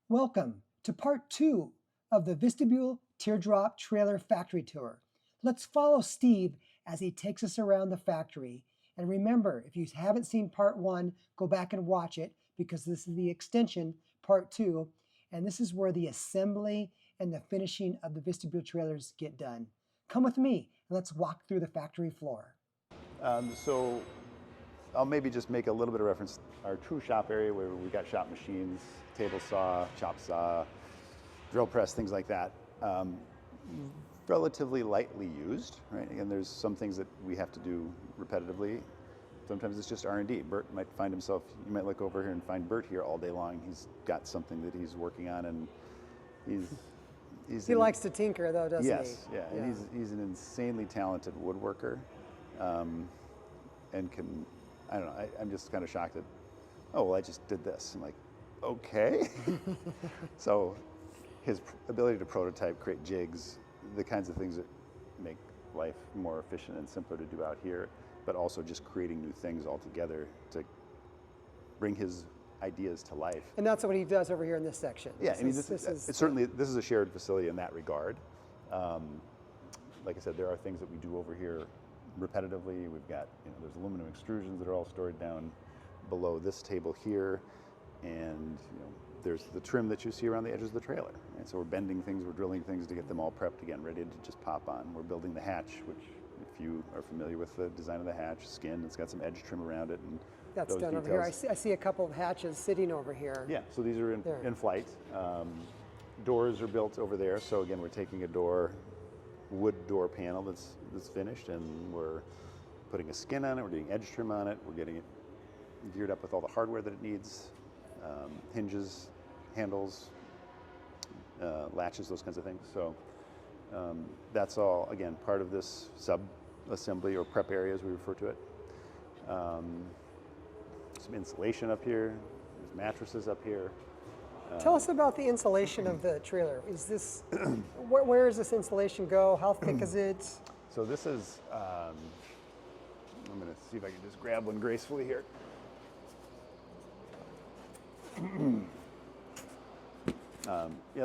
Welcome to part 2 of the Vistabule Teardrop Trailer Factory Tour. Let's follow Steve as he takes us around the factory. And remember, if you haven't seen part 1, go back and watch it because this is the extension, part 2, and this is where the assembly and the finishing of the Vistabule trailers get done. Come with me and let's walk through the factory floor. So I'll maybe just make a little bit of reference to our true shop area where we got shop machines, table saw, chop saw, drill press, things like that. Relatively lightly used, right? And there's some things that we have to do repetitively. Sometimes it's just R&D. Bert might find himself, you might look over here and find Bert here all day long. He's got something that he's working on and He likes to tinker though, doesn't he? Yes, yeah. And he's an insanely talented woodworker and can, I don't know, I'm just kind of shocked that, oh, well, I just did this. I'm like, okay. So his ability to prototype, create jigs, the kinds of things that make life more efficient and simpler to do out here, but also just creating new things altogether to bring his ideas to life. And that's what he does over here in this section. Yeah, this is a shared facility in that regard. Like I said, there are things that we do over here repetitively. We've got, there's aluminum extrusions that are all stored down below this table here, and there's the trim that you see around the edges of the trailer. And so we're bending things, we're drilling things to get them all prepped again, ready to just pop on. We're building the hatch, which, if you are familiar with the design of the hatch, skin, it's got some edge trim around it, and that's those done details. over here. I see a couple of hatches sitting over here. Yeah, so these are in flight. Doors are built over there. So again, we're taking a wood door panel that's finished, and we're putting a skin on it. We're doing edge trim on it. We're getting it geared up with all the hardware that it needs, hinges, handles, latches, those kinds of things. So that's all, again, part of this sub-assembly or prep area as we refer to it. Some insulation up here, there's mattresses up here. Tell us about the insulation of the trailer. Is this, where does this insulation go? How thick is it? So this is, I'm going to see if I can just grab one gracefully here.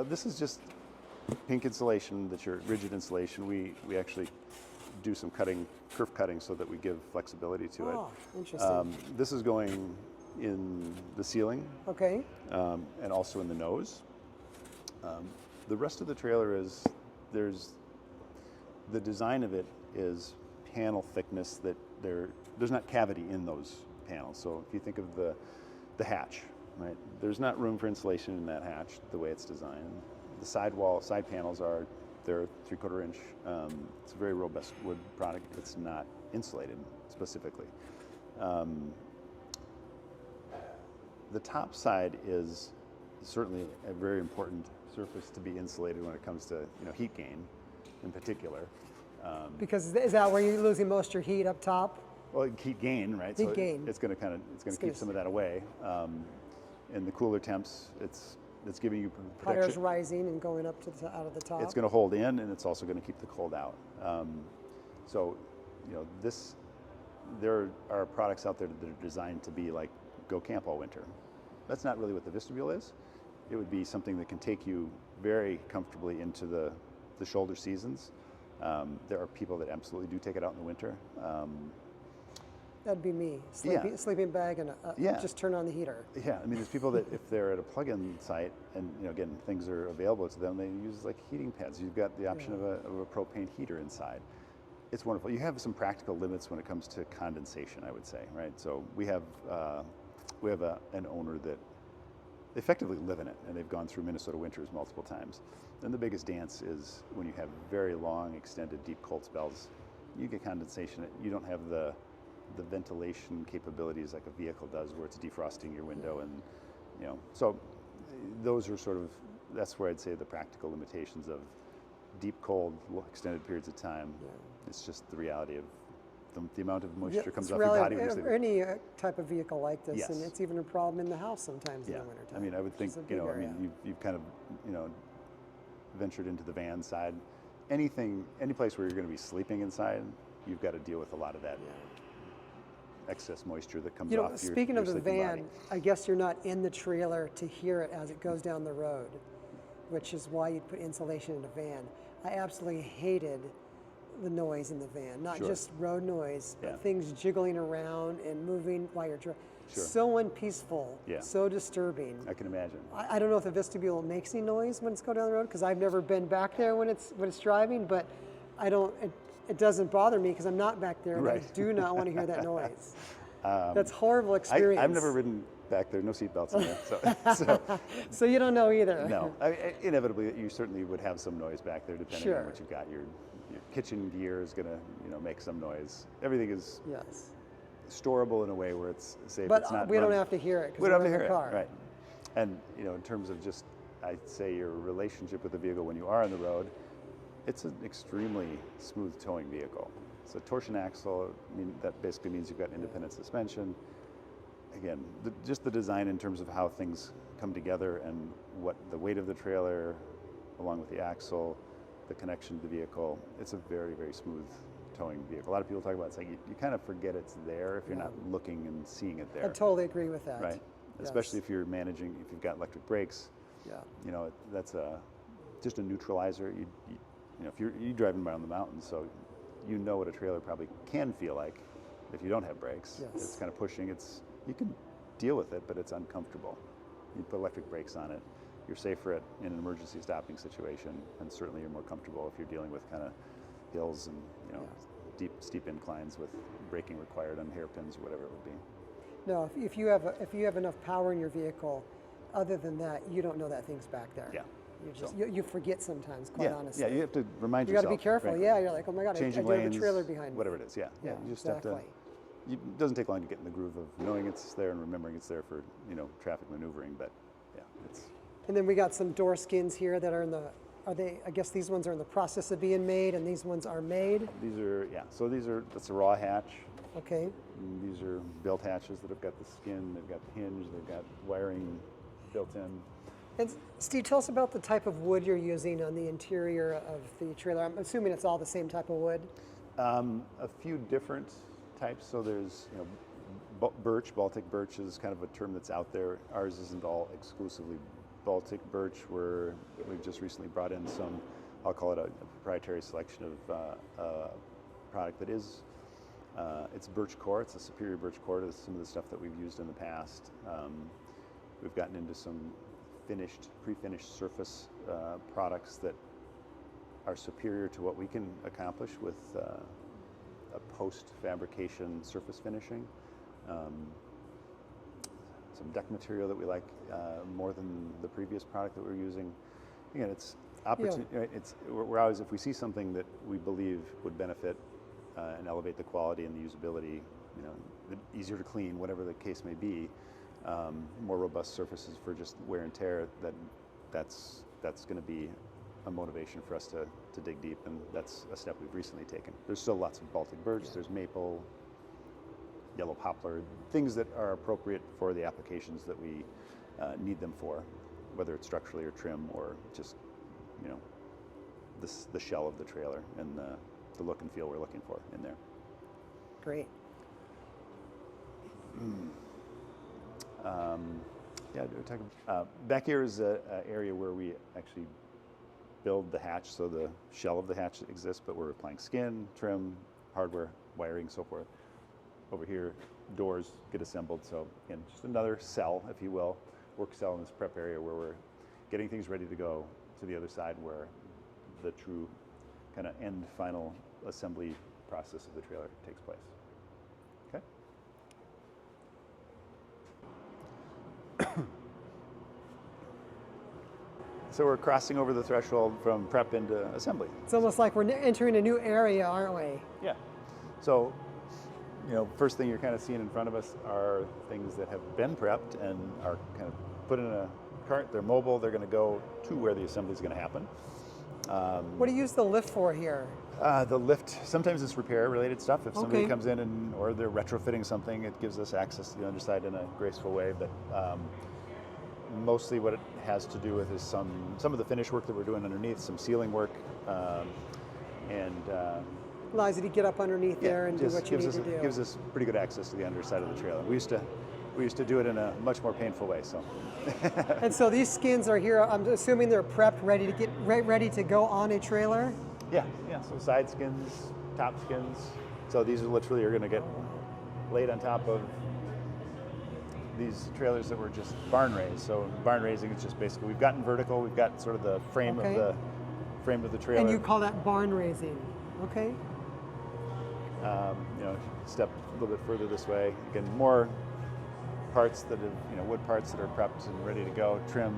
This is just pink insulation, that's your rigid insulation. We actually do some kerf cutting so that we give flexibility to it. Oh, interesting. This is going in the ceiling. Okay. And also in the nose. The rest of the trailer the design of it is panel thickness that there's not cavity in those panels. So if you think of the hatch, right? There's not room for insulation in that hatch the way it's designed. The side panels they're 3/4 inch. It's a very robust wood product. It's not insulated specifically. The top side is certainly a very important surface to be insulated when it comes to heat gain, in particular. Because is that where you're losing most of your heat up top? Well, heat gain, right? Heat gain. It's going to keep some of that away. In the cooler temps, it's giving you protection. Hot air's rising and going up out of the top. It's going to hold in, and it's also going to keep the cold out. There are products out there that are designed to be like go camp all winter. That's not really what the Vistabule is. It would be something that can take you very comfortably into the shoulder seasons. There are people that absolutely do take it out in the winter. That'd be me. Sleeping bag and just turn on the heater. Yeah, there's people that if they're at a plug-in site and again things are available to them, they use like heating pads. You've got the option of a propane heater inside. It's wonderful. You have some practical limits when it comes to condensation, I would say, right? So we have an owner that effectively live in it, and they've gone through Minnesota winters multiple times. And the biggest dance is when you have very long, extended, deep cold spells. You get condensation. You don't have the ventilation capabilities like a vehicle does, where it's defrosting your window, and so those are that's where I'd say the practical limitations of deep cold, extended periods of time. Yeah. It's just the reality of the amount of moisture comes off your body. Any type of vehicle like this, yes. And it's even a problem in the house sometimes in the wintertime. I would think you've kind of ventured into the van side. Any place where you're going to be sleeping inside, you've got to deal with a lot of that excess moisture that comes You know, off your speaking of the sleeping van, body. I guess you're not in the trailer to hear it as it goes down the road, which is why you'd put insulation in a van. I absolutely hated the noise in the van, not Sure. just road noise, but Yeah. things jiggling around and moving while you're driving. Sure. So unpeaceful, Yeah. so disturbing. I can imagine. I don't know if the vestibule makes any noise when it's going down the road because I've never been back there when it's driving, but I don't. It doesn't bother me because I'm not back there, and I Right. do not want to hear that noise. That's horrible experience. I've never ridden back there, no seatbelts in there, so So you don't know either. no. Inevitably, you certainly would have some noise back there, depending Sure. on what you've got. Your kitchen gear is gonna, make some noise. Everything is Yes. storable in a way where it's safe. But it's not we don't run- have to hear it because We don't we're have in to the hear car. it, right? And in terms of just, I'd say your relationship with the vehicle when you are on the road, it's an extremely smooth towing vehicle. It's a torsion axle. That basically means you've got independent suspension. Again, just the design in terms of how things come together and what the weight of the trailer, along with the axle, the connection to the vehicle. It's a very, very smooth towing vehicle. A lot of people talk about it's like you kind of forget it's there if you're not looking and seeing it there. I totally agree with that. Right. Yes. Especially if you're managing, if you've got electric brakes, Yeah. that's just a neutralizer. If you're driving around the mountains, so you know what a trailer probably can feel like if you don't have brakes. Yes. It's kind of pushing. You can deal with it, but it's uncomfortable. You put electric brakes on it, you're safer in an emergency stopping situation, and certainly you're more comfortable if you're dealing with kind of hills and steep inclines with braking required on hairpins or whatever it would be. No, if you have enough power in your vehicle, other than that, you don't know that thing's back there. Yeah. You forget sometimes, quite honestly. Yeah, you have to remind You yourself. got to be careful. right? Yeah, you're like, oh my God, I Changing do have lanes, a trailer behind me. whatever it is. Yeah, Yeah, you just exactly. have to. It doesn't take long to get in the groove of knowing it's there and remembering it's there for traffic maneuvering. But yeah, it's. And then we got some door skins here that are I guess these ones are in the process of being made, and these ones are made. These are So that's a raw hatch. Okay. And these are built hatches that have got the skin, they've got the hinge, they've got wiring built in. And Steve, tell us about the type of wood you're using on the interior of the trailer. I'm assuming it's all the same type of wood. A few different types. So there's birch. Baltic birch is kind of a term that's out there. Ours isn't all exclusively Baltic birch. We've just recently brought in some, I'll call it a proprietary selection of product that is, it's birch core. It's a superior birch core to some of the stuff that we've used in the past. We've gotten into some pre-finished surface products that are superior to what we can accomplish with a post-fabrication surface finishing. Some deck material that we like more than the previous product that we're using. Again, it's opportunity. Yeah. Right? We're always, if we see something that we believe would benefit and elevate the quality and the usability, easier to clean, whatever the case may be, more robust surfaces for just wear and tear, that's going to be a motivation for us to dig deep, and that's a step we've recently taken. There's still lots of Baltic birch, there's maple, yellow poplar, things that are appropriate for the applications that we need them for, whether it's structurally or trim or just, the shell of the trailer and the look and feel we're looking for in there. Great. Back here is an area where we actually build the hatch, so the shell of the hatch exists, but we're applying skin, trim, hardware, wiring, so forth. Over here, doors get assembled, so again, just another cell, if you will, work cell in this prep area where we're getting things ready to go to the other side where the true kind of end final assembly process of the trailer takes place. Okay? So we're crossing over the threshold from prep into assembly. It's almost like we're entering a new area, aren't we? Yeah. So, first thing you're kind of seeing in front of us are things that have been prepped and are kind of put in a cart. They're mobile. They're going to go to where the assembly is going to happen. What do you use the lift for here? The lift, sometimes it's repair-related stuff. If somebody Okay. comes in or they're retrofitting something, it gives us access to the underside in a graceful way. But mostly what it has to do with is some of the finish work that we're doing underneath, some sealing work, and allows you to get up underneath there and do just what you need gives to us, do. gives us pretty good access to the underside of the trailer. We used to do it in a much more painful way. So. And so these skins are here. I'm assuming they're prepped, ready to go on a trailer. Yeah. So side skins, top skins. So these are literally going to get laid on top of these trailers that were just barn raised. So barn raising is just basically we've gotten vertical. We've got sort of the frame of the trailer. And you call that barn raising, okay? Step a little bit further this way. Again, more parts that have, wood parts that are prepped and ready to go. Trim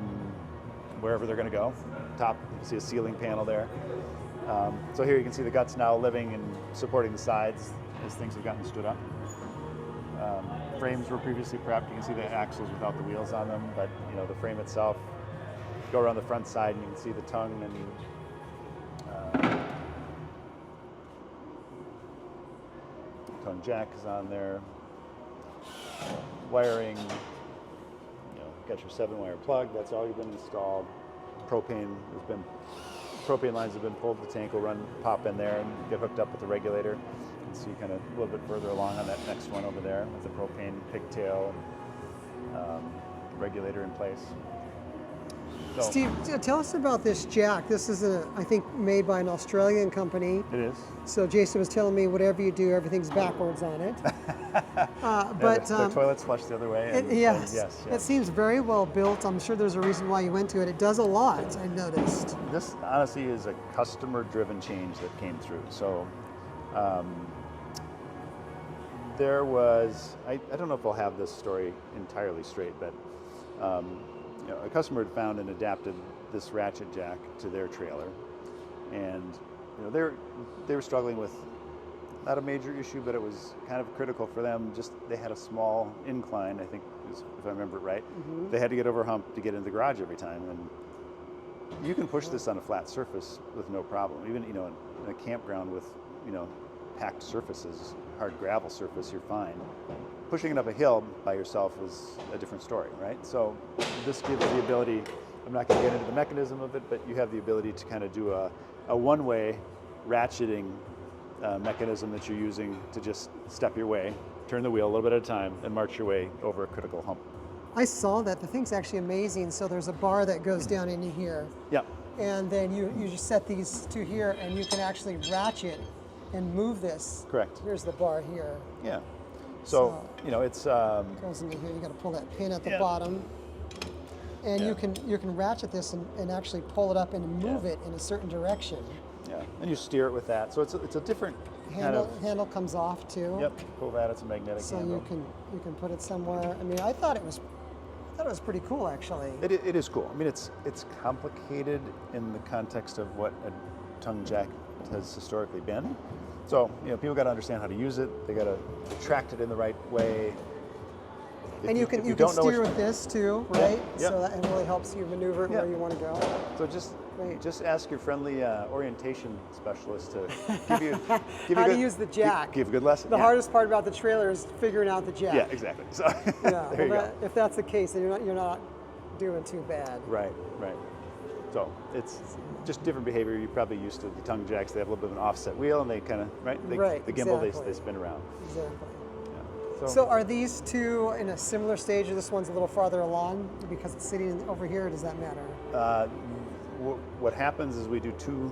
wherever they're going to go. Top, you see a ceiling panel there. So here you can see the guts now living and supporting the sides as things have gotten stood up. Frames were previously prepped. You can see the axles without the wheels on them, but the frame itself. Go around the front side and you can see the tongue and tongue jack is on there. Wiring, got your 7-wire plug. That's already been installed. Propane lines have been pulled. The tank will pop in there and get hooked up with the regulator. You can see kind of a little bit further along on that next one over there with the propane pigtail regulator in place. So, Steve, tell us about this jack. This is, I think, made by an Australian company. it is. So Jason was telling me whatever you do, everything's backwards on it. But the toilets flush the other way. Yes. Yes. It seems very well built. I'm sure there's a reason why you went to it. It does a lot, I noticed. This honestly is a customer-driven change that came through. So there was, I don't know if I'll have this story entirely straight, but a customer had found and adapted this Ratchet Jack to their trailer, and they were struggling with not a major issue, but it was kind of critical for them. Just they had a small incline, I think, if I remember it right. Mm-hmm. They had to get over a hump to get into the garage every time, and you can push this on a flat surface with no problem. Even in a campground with packed surfaces, hard gravel surface, you're fine. Pushing it up a hill by yourself is a different story, right? So this gives the ability, I'm not going to get into the mechanism of it, but you have the ability to kind of do a one-way ratcheting mechanism that you're using to just step your way, turn the wheel a little bit at a time, and march your way over a critical hump. I saw that. The thing's actually amazing. So there's a bar that goes down into here. Yeah. And then you just set these to here, and you can actually ratchet and move this. Correct. Here's the bar here. Yeah. So it's goes into here. You got to pull that pin at the bottom, and you can ratchet this and actually pull it up and move it in a certain direction. Yeah, and you steer it with that. So it's a different handle comes off too. Yep. Pull that. It's a magnetic handle. So you can put it somewhere. I mean, I thought it was pretty cool actually. It is cool. I mean, it's complicated in the context of what a tongue jack has historically been. So, people got to understand how to use it. They got to tract it in the right way. And you can steer with this too, right? Yep. So that really helps you maneuver where you want to go. So just ask your friendly orientation specialist to give you how to use the jack. Give a good lesson. The hardest part about the trailer is figuring out the jack. Yeah, exactly. So there you go. If that's the case, then you're not doing too bad. Right. So it's just different behavior. You're probably used to the tongue jacks. They have a little bit of an offset wheel, and they kind of the gimbal they spin around. Exactly. Yeah. So are these two in a similar stage, or this one's a little farther along because it's sitting over here? Or does that matter? What happens is we do two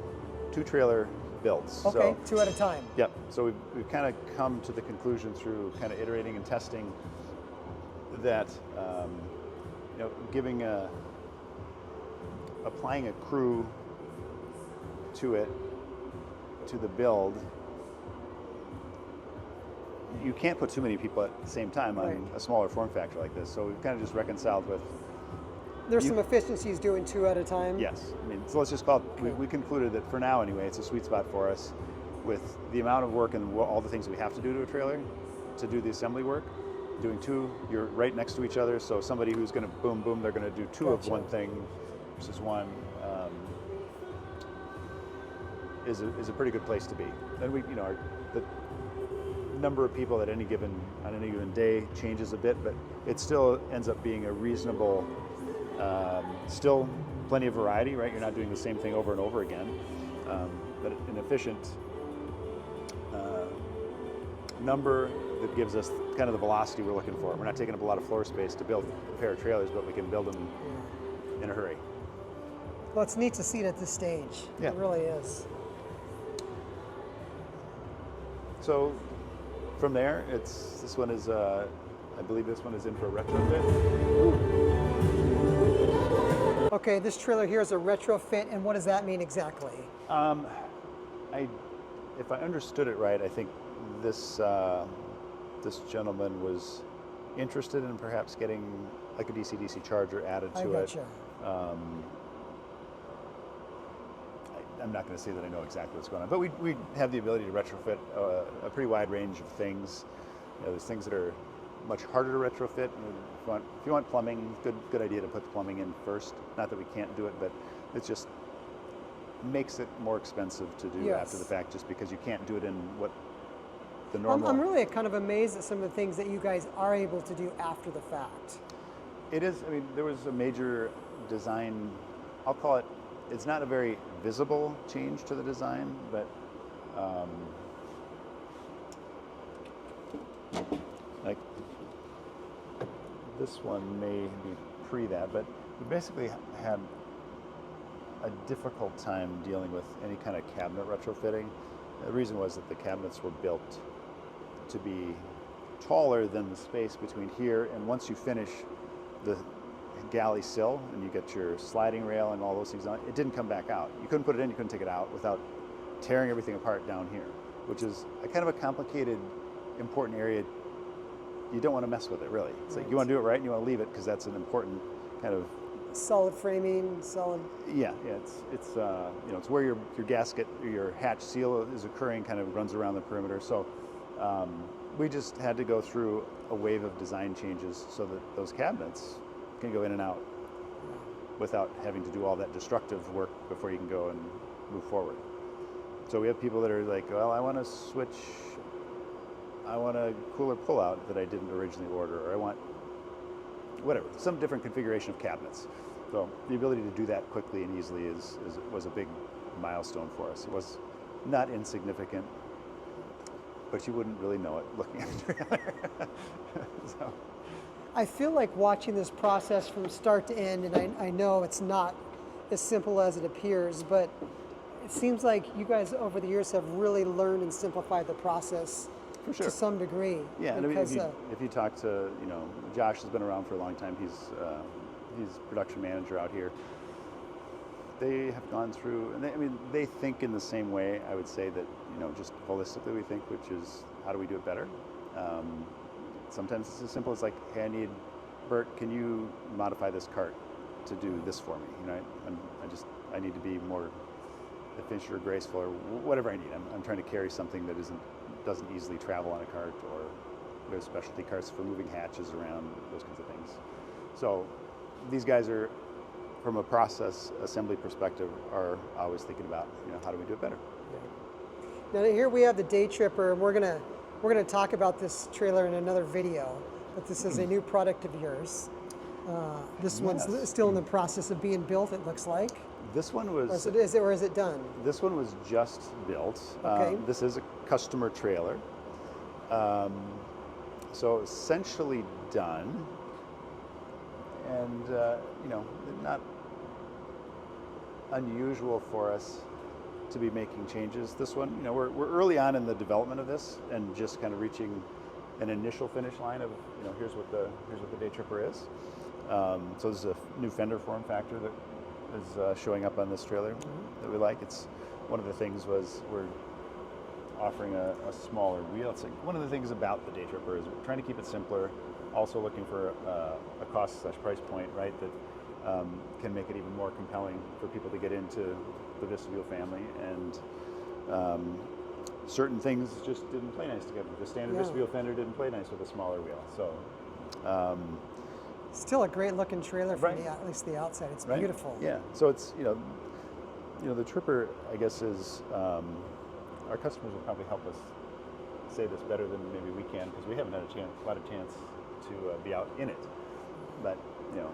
trailer builds. Okay, so, 2 at a time. Yep. So we've kind of come to the conclusion through kind of iterating and testing that applying a crew to the build, you can't put too many people at the same time on a smaller form factor like this. So we've kind of just reconciled with. There's some efficiencies doing 2 at a time. Yes. I mean, so let's just call it. Okay. We concluded that for now, anyway, it's a sweet spot for us with the amount of work and all the things we have to do to a trailer to do the assembly work. Doing 2, you're right next to each other. So somebody who's going to boom, boom, they're going to do 2 of one thing versus 1 is a pretty good place to be. Then the number of people on any given day changes a bit, but it still ends up being a reasonable. Still plenty of variety, right? You're not doing the same thing over and over again, but an efficient number that gives us kind of the velocity we're looking for. We're not taking up a lot of floor space to build a pair of trailers, but we can build them in a hurry. Well, it's neat to see it at this stage. Yeah. It really is. So from there, this one is, I believe this one is in for a retrofit. Okay, this trailer here is a retrofit, and what does that mean exactly? If I understood it right, I think this this gentleman was interested in perhaps getting like a DC-DC charger added to it. Gotcha. I'm not going to say that I know exactly what's going on, but we have the ability to retrofit a pretty wide range of things. You know, there's things that are much harder to retrofit. If you want plumbing, good idea to put the plumbing in first. Not that we can't do it, but it just makes it more expensive to do after the fact, just because you can't do it in what the normal. I'm really kind of amazed at some of the things that you guys are able to do after the fact. It is. I mean, there was a major design. I'll call it. It's not a very visible change to the design, but like this one may be pre that, but we basically had a difficult time dealing with any kind of cabinet retrofitting. The reason was that the cabinets were built to be taller than the space between here, and once you finish the galley sill and you get your sliding rail and all those things on it, it didn't come back out. You couldn't put it in, you couldn't take it out without tearing everything apart down here, which is a kind of a complicated, important area. You don't want to mess with it, really. It's like you want to do it right and you want to leave it because that's an important kind of solid framing, solid. Yeah. It's you know, it's where your gasket or your hatch seal is occurring, kind of runs around the perimeter. So we just had to go through a wave of design changes so that those cabinets can go in and out without having to do all that destructive work before you can go and move forward. So we have people that are like, well, I want to switch. I want a cooler pullout that I didn't originally order, or I want whatever, some different configuration of cabinets. So the ability to do that quickly and easily was a big milestone for us. It was not insignificant, but you wouldn't really know it looking at the trailer. So. I feel like watching this process from start to end, and I know it's not as simple as it appears, but it seems like you guys over the years have really learned and simplified the process for sure. To some degree. Yeah, and if you talk to, you know, Josh has been around for a long time. He's production manager out here. They have gone through, and they think in the same way. I would say that, you know, just holistically we think, which is how do we do it better? Sometimes it's as simple as like, hey, Bert, can you modify this cart to do this for me? You know, I need to be more efficient or graceful or whatever I need. I'm trying to carry something that doesn't easily travel on a cart, or we have specialty carts for moving hatches around, those kinds of things. So these guys are, from a process assembly perspective, are always thinking about, you know, how do we do it better? Yeah. Now here we have the Day Tripper, and we're gonna talk about this trailer in another video, but this is a new product of yours. This one's still in the process of being built, it looks like. This one was... Or is it done? This one was just built. Okay. This is a customer trailer. So essentially done. And, you know, not unusual for us to be making changes. This one, you know, we're early on in the development of this and just kind of reaching an initial finish line of, you know, here's what the Day Tripper is. So this is a new fender form factor that is showing up on this trailer that we like. It's one of the things was we're offering a smaller wheel. It's like one of the things about the Day Tripper is we're trying to keep it simpler, also looking for a cost/price point, right, that can make it even more compelling for people to get into the Vistabule family. And certain things just didn't play nice together. The standard Vistabule fender didn't play nice with a smaller wheel. So. Still a great looking trailer from at least the outside. It's beautiful. Yeah. So it's, you know, the Tripper, I guess, is our customers will probably help us say this better than maybe we can, because we haven't had a lot of chance to be out in it. But, you know,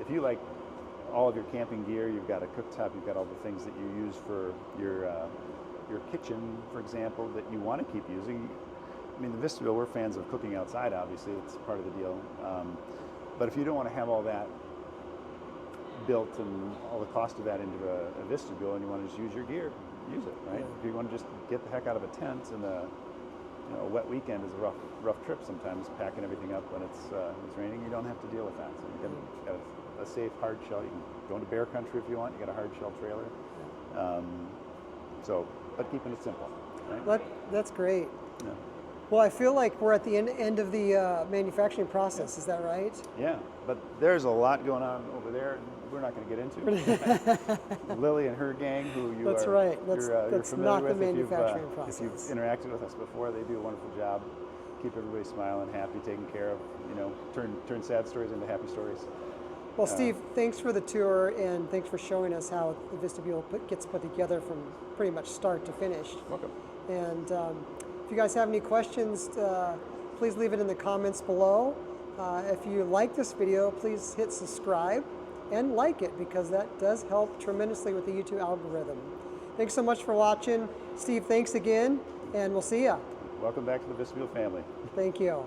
if you like all of your camping gear, you've got a cooktop, you've got all the things that you use for your your kitchen, for example, that you want to keep using. I mean, the Vistabule, we're fans of cooking outside, obviously, it's part of the deal. But if you don't want to have all that built and all the cost of that into a Vistabule, and you want to just use your gear, use it, right? Yeah. If you want to just get the heck out of a tent, and a wet weekend is a rough trip sometimes, packing everything up when it's raining, you don't have to deal with that. So you got a safe hard shell. You can go into bear country if you want. You got a hard shell trailer. But keeping it simple, right? That's great. Yeah. Well, I feel like we're at the end of the manufacturing process. Is that right? Yeah, but there's a lot going on over there. We're not going to get into. Lily and her gang, who you that's are, right. you're familiar not with. the manufacturing process. If you've interacted with us before, they do a wonderful job. Keep everybody smiling, happy, taken care of. Turn sad stories into happy stories. Well, Steve, thanks for the tour, and thanks for showing us how the Vistabule gets put together from pretty much start to finish. Welcome. And if you guys have any questions, please leave it in the comments below. If you like this video, please hit subscribe and like it, because that does help tremendously with the YouTube algorithm. Thanks so much for watching. Steve, thanks again, and we'll see ya. Welcome back to the Vistabule family. Thank you.